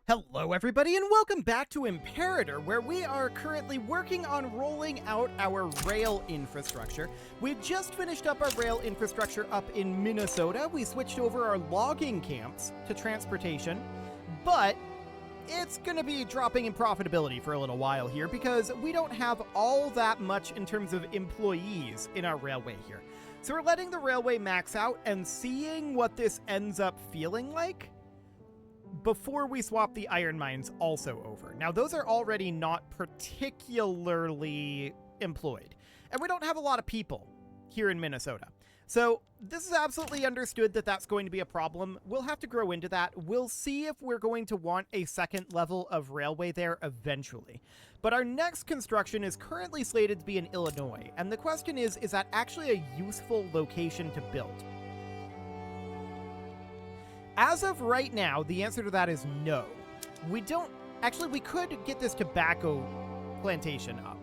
Hello everybody and welcome back to Imperator, where we are currently working on rolling out our rail infrastructure. We just finished up our rail infrastructure up in Minnesota. We switched over our logging camps to transportation, but it's going to be dropping in profitability for a little while here because we don't have all that much in terms of employees in our railway here. So we're letting the railway max out and seeing what this ends up feeling like before we swap the iron mines also over. Now, those are already not particularly employed, and we don't have a lot of people here in Minnesota. So this is absolutely understood that that's going to be a problem. We'll have to grow into that. We'll see if we're going to want a second level of railway there eventually. But our next construction is currently slated to be in Illinois, and the question is that actually a useful location to build? As of right now, the answer to that is no. We don't... Actually, we could get this tobacco plantation up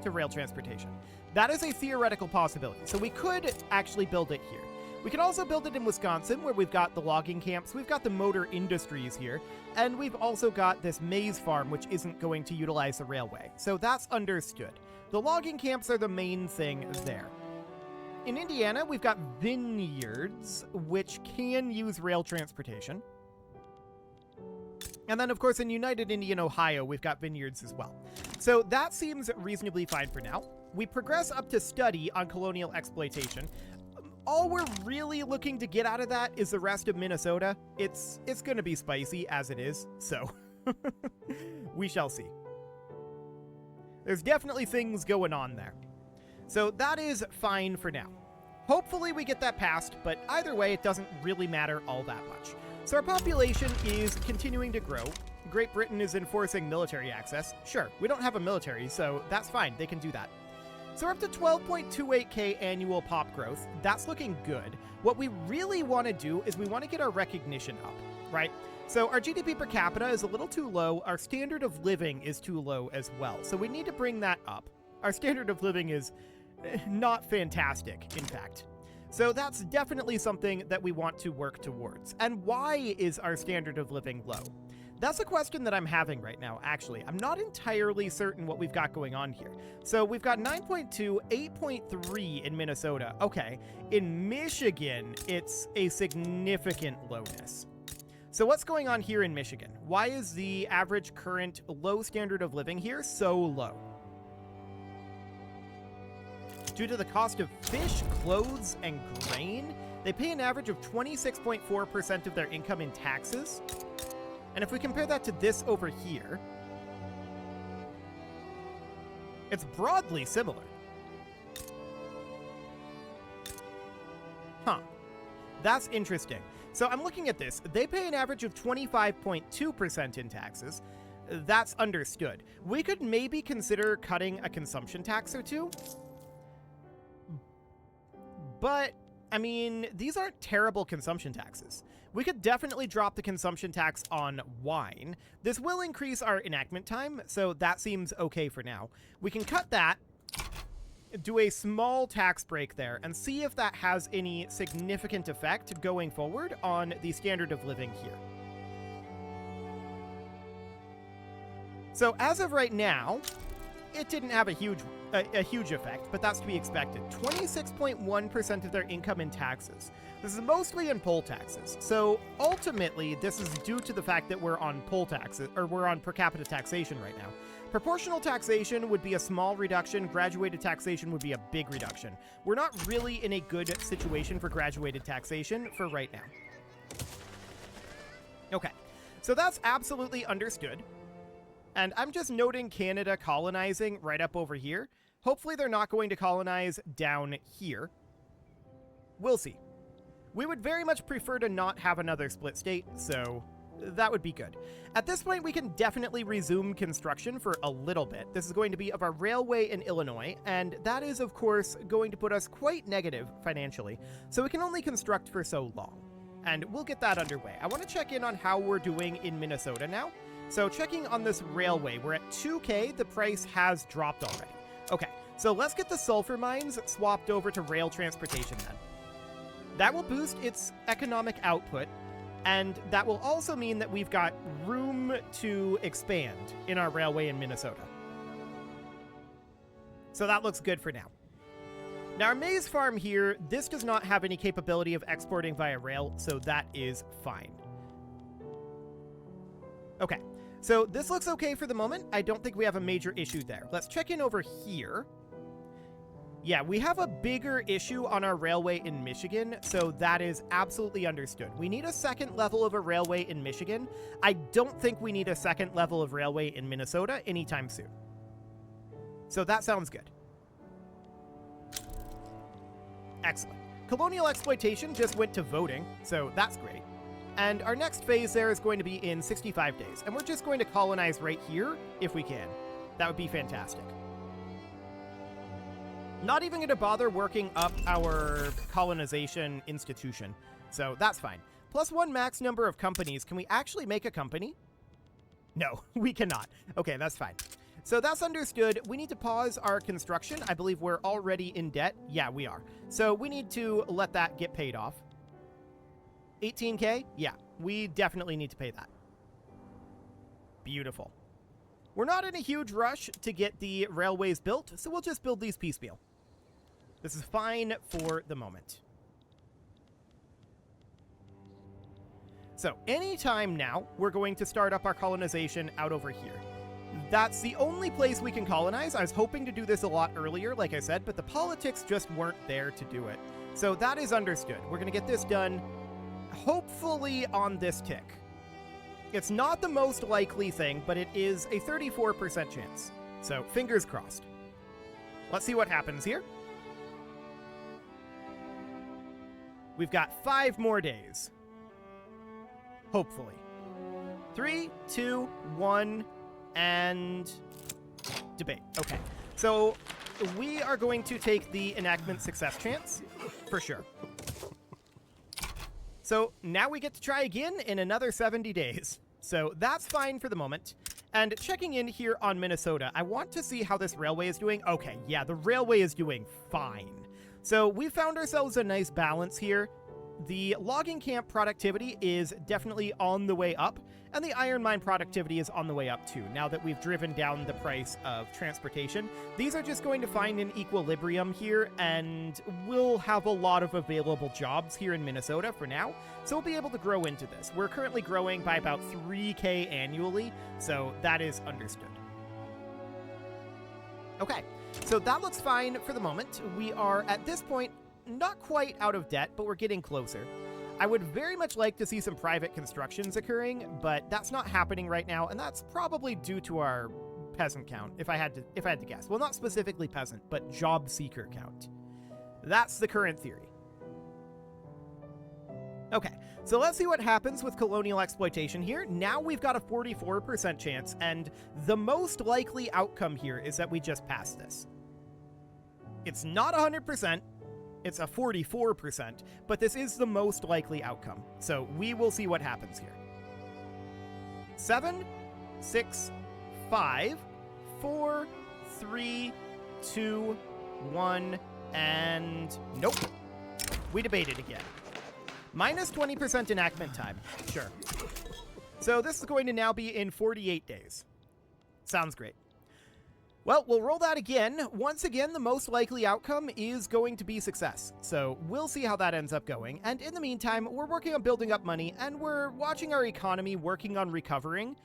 to rail transportation. That is a theoretical possibility. So we could actually build it here. We could also build it in Wisconsin, where we've got the logging camps, we've got the motor industries here, and we've also got this maize farm, which isn't going to utilize the railway. So that's understood. The logging camps are the main thing there. In Indiana, we've got vineyards, which can use rail transportation. And then, of course, in United Indian, Ohio, we've got vineyards as well. So that seems reasonably fine for now. We progress up to study on colonial exploitation. All we're really looking to get out of that is the rest of Minnesota. It's going to be spicy as it is, so we shall see. There's definitely things going on there. So that is fine for now. Hopefully we get that passed, but either way, it doesn't really matter all that much. So our population is continuing to grow. Great Britain is enforcing military access. Sure, we don't have a military, so that's fine. They can do that. So we're up to 12.28k annual pop growth. That's looking good. What we really want to do is we want to get our recognition up, right? So our GDP per capita is a little too low. Our standard of living is too low as well. So we need to bring that up. Our standard of living is not fantastic, in fact. So that's definitely something that we want to work towards. And why is our standard of living low? That's a question that I'm having right now, actually. I'm not entirely certain what we've got going on here. So we've got 9.2, 8.3 in Minnesota. Okay, in Michigan, it's a significant lowness. So what's going on here in Michigan? Why is the average current low standard of living here so low? Due to the cost of fish, clothes, and grain, they pay an average of 26.4% of their income in taxes. And if we compare that to this over here, it's broadly similar. Huh. That's interesting. So I'm looking at this. They pay an average of 25.2% in taxes. That's understood. We could maybe consider cutting a consumption tax or two. But, I mean, these aren't terrible consumption taxes. We could definitely drop the consumption tax on wine. This will increase our enactment time, so that seems okay for now. We can cut that, do a small tax break there, and see if that has any significant effect going forward on the standard of living here. So as of right now, it didn't have a huge effect, but that's to be expected. 26.1% of their income in taxes. This is mostly in poll taxes. So ultimately, this is due to the fact that we're on poll taxes, or we're on per capita taxation right now. Proportional taxation would be a small reduction. Graduated taxation would be a big reduction. We're not really in a good situation for graduated taxation for right now. Okay, so that's absolutely understood. And I'm just noting Canada colonizing right up over here. Hopefully they're not going to colonize down here. We'll see. We would very much prefer to not have another split state, so that would be good. At this point, we can definitely resume construction for a little bit. This is going to be of our railway in Illinois, and that is, of course, going to put us quite negative financially, so we can only construct for so long. And we'll get that underway. I want to check in on how we're doing in Minnesota now. So checking on this railway, we're at 2K. The price has dropped already. Okay, so let's get the sulfur mines swapped over to rail transportation then. That will boost its economic output. And that will also mean that we've got room to expand in our railway in Minnesota. So that looks good for now. Now, our maize farm here, this does not have any capability of exporting via rail, so that is fine. Okay, so this looks okay for the moment. I don't think we have a major issue there. Let's check in over here. Yeah, we have a bigger issue on our railway in Michigan, so that is absolutely understood. We need a second level of a railway in Michigan. I don't think we need a second level of railway in Minnesota anytime soon. So that sounds good. Excellent. Colonial exploitation just went to voting, so that's great. And our next phase there is going to be in 65 days, and we're just going to colonize right here if we can. That would be fantastic. Not even going to bother working up our colonization institution, so that's fine. +1 max number of companies. Can we actually make a company? No, we cannot. Okay, that's fine. So that's understood. We need to pause our construction. I believe we're already in debt. Yeah, we are. So we need to let that get paid off. 18K? Yeah, we definitely need to pay that. Beautiful. We're not in a huge rush to get the railways built, so we'll just build these piecemeal. This is fine for the moment. So anytime now, we're going to start up our colonization out over here. That's the only place we can colonize. I was hoping to do this a lot earlier, like I said, but the politics just weren't there to do it. So that is understood. We're going to get this done, hopefully on this tick. It's not the most likely thing, but it is a 34% chance. So fingers crossed. Let's see what happens here. We've got 5 more days. Hopefully. 3, 2, 1, and debate. Okay. So we are going to take the enactment success chance, for sure. So now we get to try again in another 70 days. So that's fine for the moment. And checking in here on Minnesota, I want to see how this railway is doing. Okay, yeah, the railway is doing fine. So we found ourselves a nice balance here. The logging camp productivity is definitely on the way up, and the iron mine productivity is on the way up too, now that we've driven down the price of transportation. These are just going to find an equilibrium here, and we'll have a lot of available jobs here in Minnesota for now, so we'll be able to grow into this. We're currently growing by about 3K annually, so that is understood. Okay, so that looks fine for the moment. We are, at this point, not quite out of debt, but we're getting closer. I would very much like to see some private constructions occurring, but that's not happening right now, and that's probably due to our peasant count, if I had to guess. Well, not specifically peasant, but job seeker count. That's the current theory. Okay, so let's see what happens with colonial exploitation here. Now we've got a 44% chance, and the most likely outcome here is that we just pass this. It's not 100%. It's a 44%, but this is the most likely outcome. So we will see what happens here. 7, 6, 5, 4, 3, 2, 1, and nope. We debated again. Minus 20% enactment time. Sure. So this is going to now be in 48 days. Sounds great. Well, we'll roll that again. Once again, the most likely outcome is going to be success. So we'll see how that ends up going. And in the meantime, we're working on building up money, and we're watching our economy working on recovering.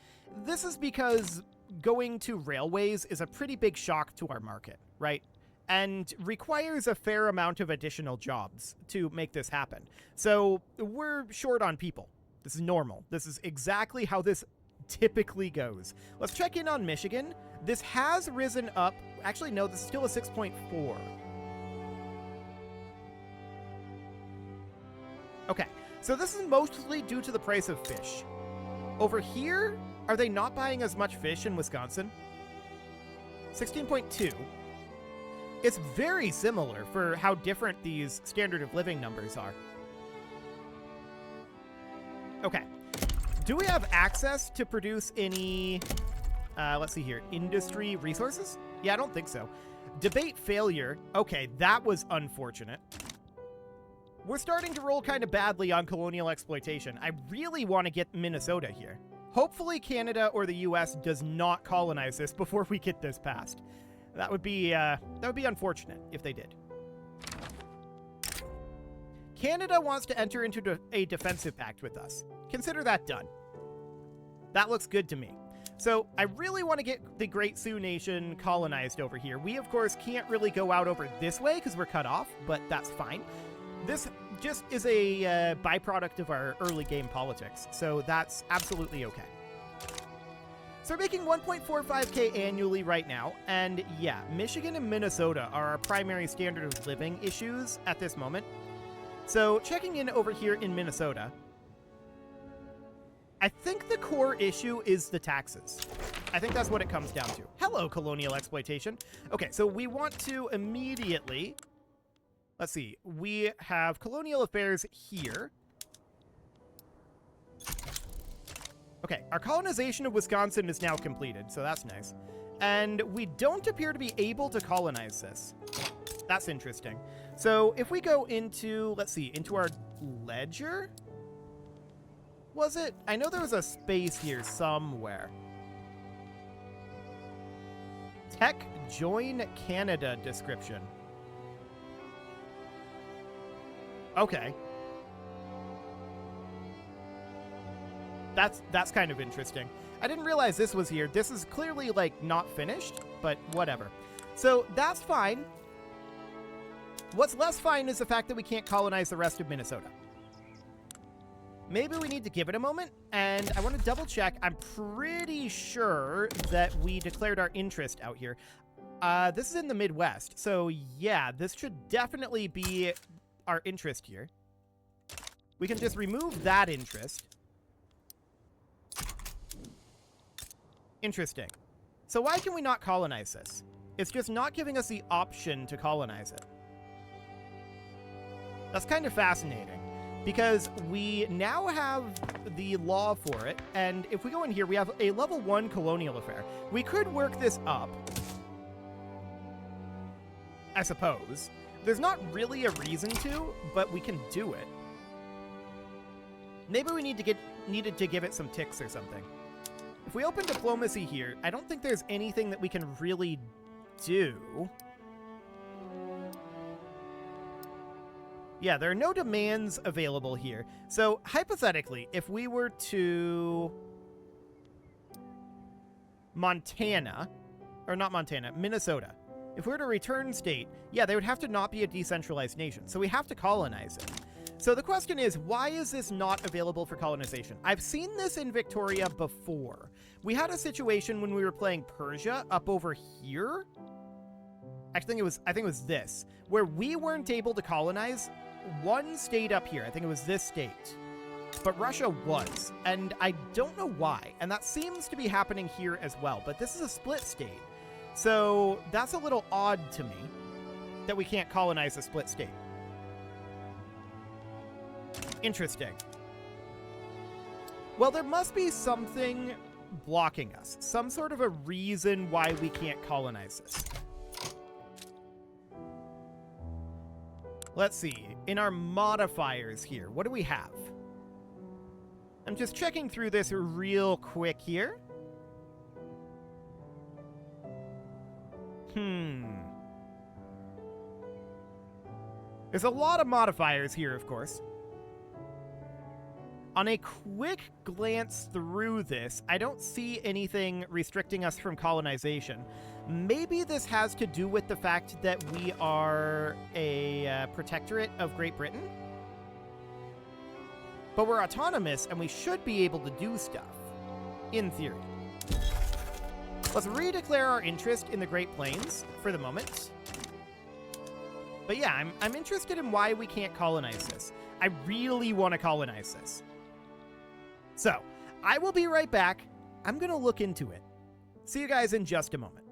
This is because going to railways is a pretty big shock to our market, right? And requires a fair amount of additional jobs to make this happen. So we're short on people. This is normal. This is exactly how this typically goes. Let's check in on Michigan. This has risen up. Actually, no, this is still a 6.4. Okay, so this is mostly due to the price of fish. Over here, are they not buying as much fish in Wisconsin? 16.2. It's very similar for how different these standard of living numbers are. Okay. Do we have access to produce any, let's see here, industry resources? Yeah, I don't think so. Debate failure. Okay, that was unfortunate. We're starting to roll kind of badly on colonial exploitation. I really want to get Minnesota here. Hopefully Canada or the US does not colonize this before we get this passed. That would be unfortunate if they did. Canada wants to enter into a defensive pact with us. Consider that done. That looks good to me. So I really want to get the Great Sioux Nation colonized over here. We, of course, can't really go out over this way because we're cut off, but that's fine. This just is a byproduct of our early game politics, so that's absolutely okay. So we're making 1.45k annually right now, and yeah, Michigan and Minnesota are our primary standard of living issues at this moment. So checking in over here in Minnesota, I think the core issue is the taxes. I think that's what it comes down to. Hello, colonial exploitation. Okay, so we want to immediately... Let's see. We have colonial affairs here. Okay, our colonization of Wisconsin is now completed, so that's nice. And we don't appear to be able to colonize this. That's interesting. So if we go into, let's see, into our ledger... Was it? I know there was a space here somewhere. Tech join Canada description. Okay. That's kind of interesting. I didn't realize this was here. This is clearly, like, not finished, but whatever. So that's fine. What's less fine is the fact that we can't colonize the rest of Minnesota. Maybe we need to give it a moment, and I want to double check. I'm pretty sure that we declared our interest out here. This is in the Midwest, so yeah, this should definitely be our interest here. We can just remove that interest. Interesting. So why can we not colonize this? It's just not giving us the option to colonize it. That's kind of fascinating. Because we now have the law for it, and if we go in here, we have a level 1 colonial affair. We could work this up, I suppose. There's not really a reason to, but we can do it. Maybe we needed to give it some ticks or something. If we open diplomacy here, I don't think there's anything that we can really do. Yeah, there are no demands available here. So, hypothetically, if we were to... Minnesota. If we were to return state, yeah, they would have to not be a decentralized nation. So we have to colonize it. So the question is, why is this not available for colonization? I've seen this in Victoria before. We had a situation when we were playing Persia up over here. I think it was this, where we weren't able to colonize one state up here. I think it was this state. But Russia was, and I don't know why. And that seems to be happening here as well. But this is a split state. So that's a little odd to me that we can't colonize a split state. Interesting. Well, there must be something blocking us. Some sort of a reason why we can't colonize this. Let's see. In our modifiers here, what do we have? I'm just checking through this real quick here. There's a lot of modifiers here, of course. On a quick glance through this, I don't see anything restricting us from colonization. Maybe this has to do with the fact that we are a protectorate of Great Britain. But we're autonomous, and we should be able to do stuff, in theory. Let's redeclare our interest in the Great Plains for the moment. But yeah, I'm interested in why we can't colonize this. I really want to colonize this. So, I will be right back. I'm going to look into it. See you guys in just a moment.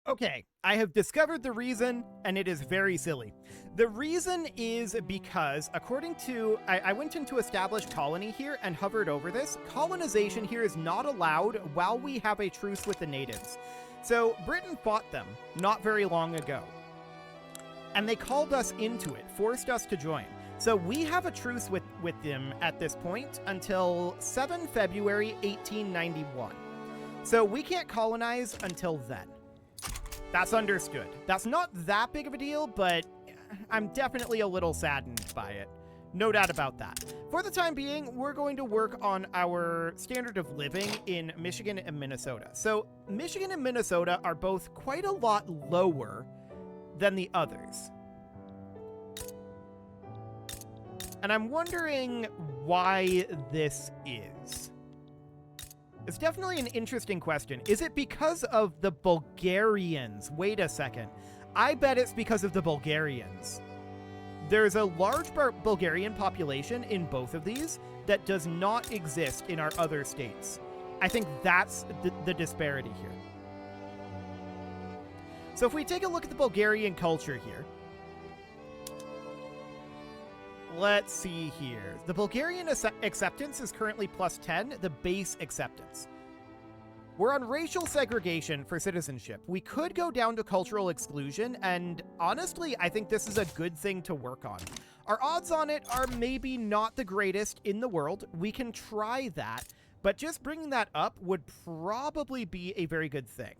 Okay, I have discovered the reason, and it is very silly. The reason is because, according to... I went into Established Colony here and hovered over this. Colonization here is not allowed while we have a truce with the natives. So, Britain fought them not very long ago. and they called us into it, forced us to join. So we have a truce with them at this point until 7 February 1891. So we can't colonize until then. That's understood. That's not that big of a deal, but I'm definitely a little saddened by it. No doubt about that. For the time being, we're going to work on our standard of living in Michigan and Minnesota. So Michigan and Minnesota are both quite a lot lower than the others. And I'm wondering why this is. It's definitely an interesting question. Is it because of the Bulgarians? Wait a second. I bet it's because of the Bulgarians. There's a large Bulgarian population in both of these that does not exist in our other states. I think that's the disparity here. So if we take a look at the Bulgarian culture here, let's see here. The Bulgarian acceptance is currently +10, the base acceptance. We're on racial segregation for citizenship. We could go down to cultural exclusion, and honestly, I think this is a good thing to work on. Our odds on it are maybe not the greatest in the world. We can try that, but just bringing that up would probably be a very good thing.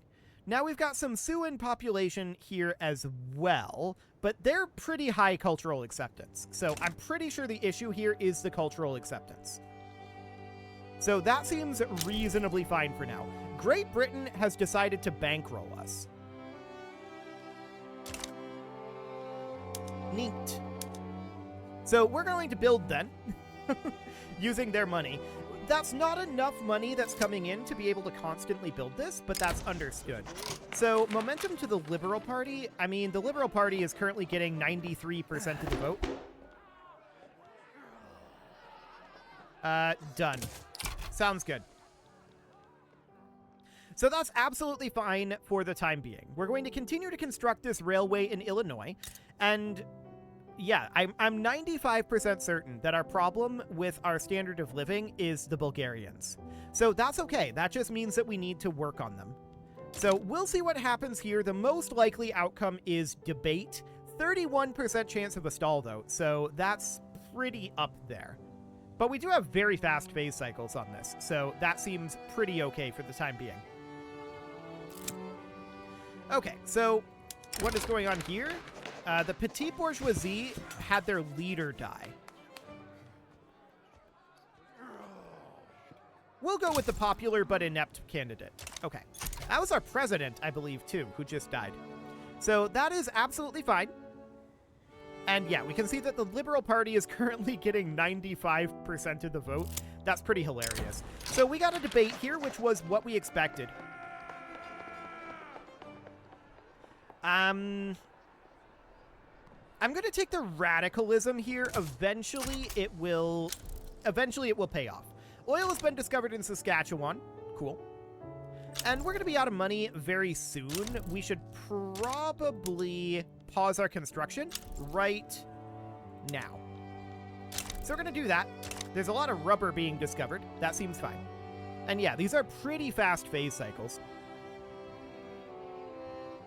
Now we've got some Siouan population here as well, but they're pretty high cultural acceptance. So I'm pretty sure the issue here is the cultural acceptance. So that seems reasonably fine for now. Great Britain has decided to bankroll us. Neat. So we're going to build then, using their money. That's not enough money that's coming in to be able to constantly build this, but that's understood. So momentum to the Liberal Party. I mean, the Liberal Party is currently getting 93% of the vote. Done. Sounds good. So that's absolutely fine for the time being. We're going to continue to construct this railway in Illinois, and yeah, I'm 95% certain that our problem with our standard of living is the Bulgarians. So that's okay. That just means that we need to work on them. So we'll see what happens here. The most likely outcome is debate. 31% chance of a stall, though, so that's pretty up there. But we do have very fast phase cycles on this, so that seems pretty okay for the time being. Okay, so what is going on here? The petite bourgeoisie had their leader die. We'll go with the popular but inept candidate. Okay, that was our president, I believe, too, who just died. So that is absolutely fine. And yeah, we can see that the Liberal Party is currently getting 95% of the vote. That's pretty hilarious. So we got a debate here, which was what we expected. I'm going to take the radicalism here. Eventually it will pay off. Oil has been discovered in Saskatchewan. Cool. And we're going to be out of money very soon. We should probably pause our construction right now. So we're going to do that. There's a lot of rubber being discovered. That seems fine. And yeah, these are pretty fast phase cycles.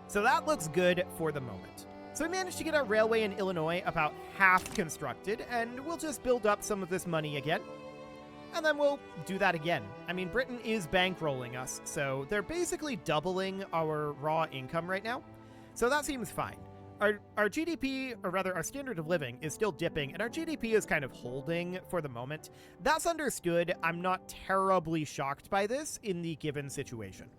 So that looks good for the moment. So we managed to get our railway in Illinois about half constructed, and we'll just build up some of this money again. And then we'll do that again. I mean, Britain is bankrolling us, so they're basically doubling our raw income right now. So that seems fine. Our GDP, or rather our standard of living, is still dipping, and our GDP is kind of holding for the moment. That's understood. I'm not terribly shocked by this in the given situation.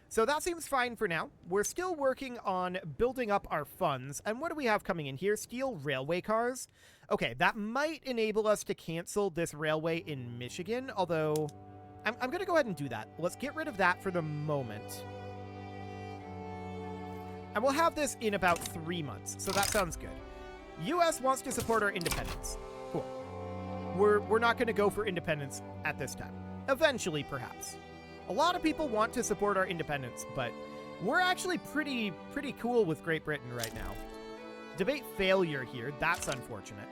So that seems fine for now. We're still working on building up our funds. And what do we have coming in here? Steel railway cars. Okay, that might enable us to cancel this railway in Michigan, although I'm going to go ahead and do that. Let's get rid of that for the moment. And we'll have this in about 3 months, so that sounds good. U.S. wants to support our independence. Cool. We're not going to go for independence at this time. Eventually, perhaps. A lot of people want to support our independence, but we're actually pretty cool with Great Britain right now. Debate failure here. That's unfortunate.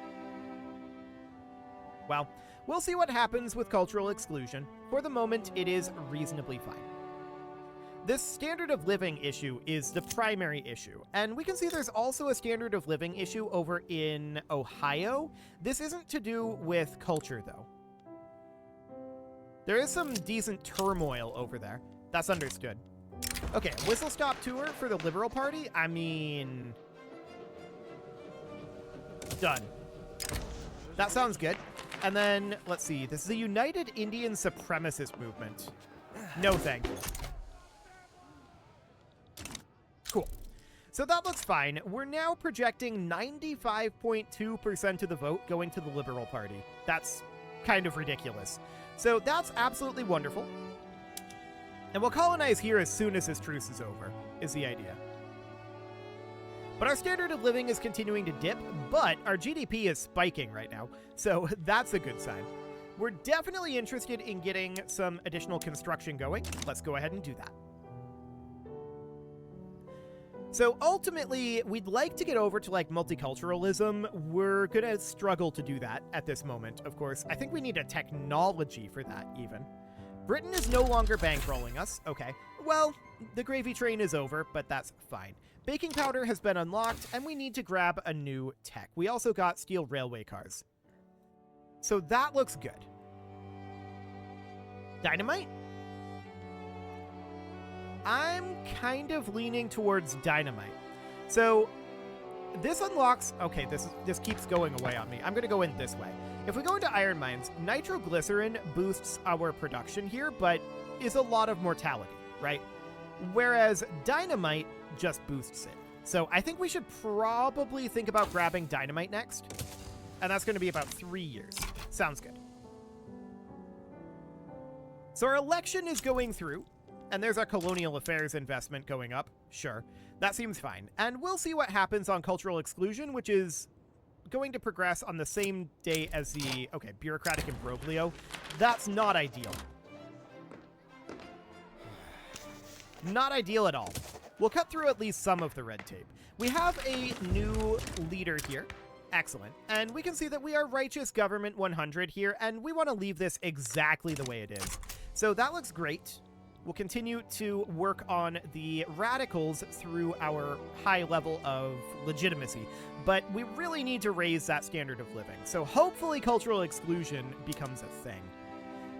Well, we'll see what happens with cultural exclusion. For the moment, it is reasonably fine. This standard of living issue is the primary issue, and we can see there's also a standard of living issue over in Ohio. This isn't to do with culture, though. There is some decent turmoil over there. That's understood. Okay, whistle-stop tour for the Liberal Party? I mean... done. That sounds good. And then, let's see, this is the United Indian Supremacist Movement. No thank you. Cool. So that looks fine. We're now projecting 95.2% of the vote going to the Liberal Party. That's kind of ridiculous. So that's absolutely wonderful. And we'll colonize here as soon as this truce is over, is the idea. But our standard of living is continuing to dip, but our GDP is spiking right now, so that's a good sign. We're definitely interested in getting some additional construction going. Let's go ahead and do that. So ultimately, we'd like to get over to like multiculturalism. We're gonna struggle to do that at this moment, of course. I think we need a technology for that, even. Britain is no longer bankrolling us. Okay, well, the gravy train is over, but that's fine. Baking powder has been unlocked, and we need to grab a new tech. We also got steel railway cars. So that looks good. Dynamite? I'm kind of leaning towards dynamite. So this unlocks... okay, this keeps going away on me. I'm going to go in this way. If we go into iron mines, nitroglycerin boosts our production here, but is a lot of mortality, right? Whereas dynamite just boosts it. So I think we should probably think about grabbing dynamite next. And that's going to be about 3 years. Sounds good. So our election is going through. And there's our colonial affairs investment going up. Sure, that seems fine. And we'll see what happens on cultural exclusion, which is going to progress on the same day as the, okay, bureaucratic imbroglio. That's not ideal. Not ideal at all. We'll cut through at least some of the red tape. We have a new leader here. Excellent. And we can see that we are Righteous Government 100 here, and we want to leave this exactly the way it is. So that looks great. We'll continue to work on the radicals through our high level of legitimacy, but we really need to raise that standard of living. So hopefully cultural exclusion becomes a thing.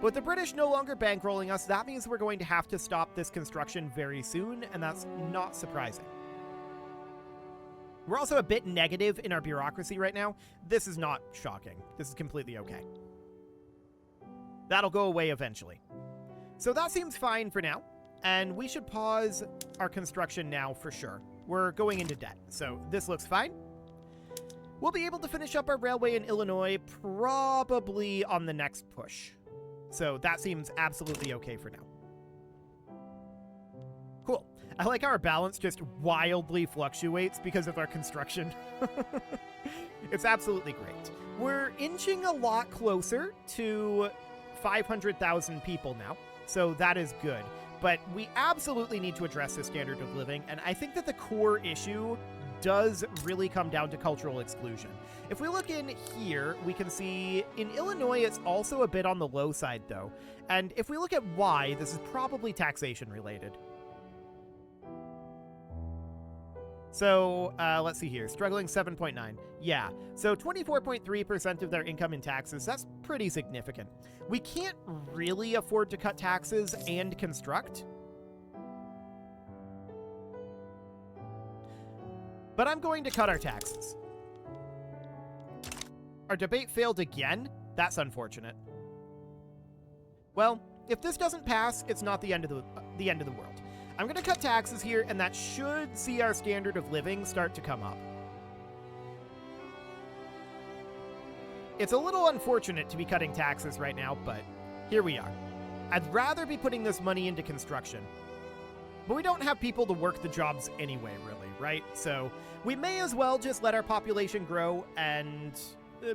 But with the British no longer bankrolling us, that means we're going to have to stop this construction very soon, and that's not surprising. We're also a bit negative in our bureaucracy right now. This is not shocking. This is completely okay. That'll go away eventually. So that seems fine for now, and we should pause our construction now for sure. We're going into debt, so this looks fine. We'll be able to finish up our railway in Illinois probably on the next push. So that seems absolutely okay for now. Cool. I like how our balance just wildly fluctuates because of our construction. It's absolutely great. We're inching a lot closer to 500,000 people now. So that is good, but we absolutely need to address the standard of living, and I think that the core issue does really come down to cultural exclusion. If we look in here, we can see in Illinois it's also a bit on the low side though, and if we look at why, this is probably taxation related. So let's see here, struggling 7.9. Yeah, so 24.3% of their income in taxes, that's pretty significant. We can't really afford to cut taxes and construct. But I'm going to cut our taxes. Our debate failed again? That's unfortunate. Well, if this doesn't pass, it's not the end of the world. I'm going to cut taxes here, and that should see our standard of living start to come up. It's a little unfortunate to be cutting taxes right now, but here we are. I'd rather be putting this money into construction. But we don't have people to work the jobs anyway, really, right? So we may as well just let our population grow and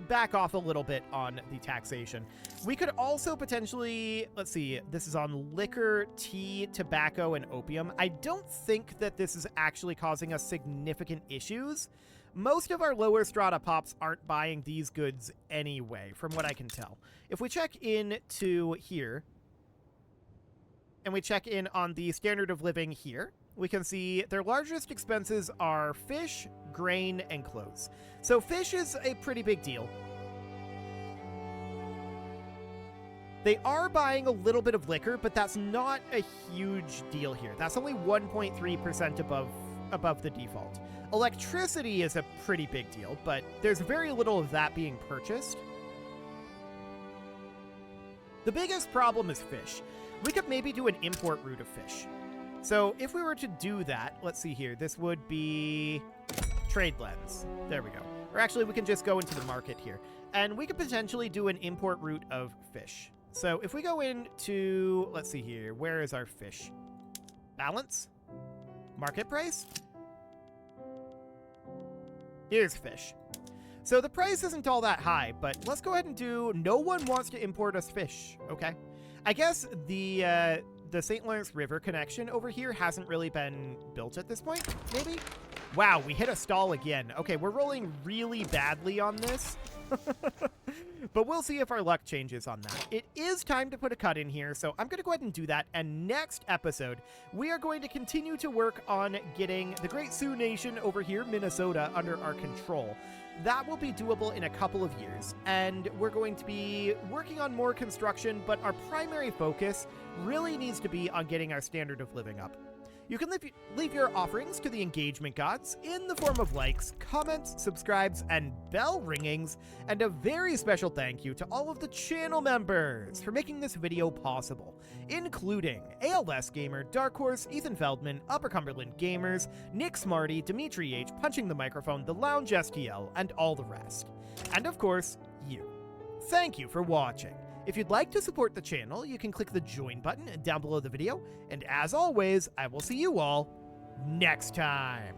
back off a little bit on the taxation. We could also potentially, let's see, this is on liquor, tea, tobacco, and opium. I don't think that this is actually causing us significant issues. Most of our lower strata pops aren't buying these goods anyway, from what I can tell. If we check into here, and we check in on the standard of living here, we can see their largest expenses are fish, grain, and clothes. So fish is a pretty big deal. They are buying a little bit of liquor, but that's not a huge deal here. That's only 1.3% above the default. Electricity is a pretty big deal, but there's very little of that being purchased. The biggest problem is fish. We could maybe do an import route of fish. So if we were to do that, let's see here, this would be trade lens. There we go. Or actually, we can just go into the market here, and we could potentially do an import route of fish. So if we go into, let's see here, where is our fish? Balance? Market price? Here's fish. So the price isn't all that high, but let's go ahead and do no one wants to import us fish, okay? I guess the St. Lawrence River connection over here hasn't really been built at this point, maybe? Wow, we hit a stall again. Okay, we're rolling really badly on this. But we'll see if our luck changes on that. It is time to put a cut in here, so I'm going to go ahead and do that. And next episode, we are going to continue to work on getting the Great Sioux Nation over here, Minnesota, under our control. That will be doable in a couple of years, and we're going to be working on more construction, but our primary focus really needs to be on getting our standard of living up. You can leave your offerings to the engagement gods in the form of likes, comments, subscribes, and bell ringings, and a very special thank you to all of the channel members for making this video possible, including ALS Gamer, Dark Horse, Ethan Feldman, Upper Cumberland Gamers, Nick Smarty, Dimitri H, Punching the Microphone, The Lounge STL, and all the rest. And of course, you. Thank you for watching. If you'd like to support the channel, you can click the join button down below the video, and as always, I will see you all next time.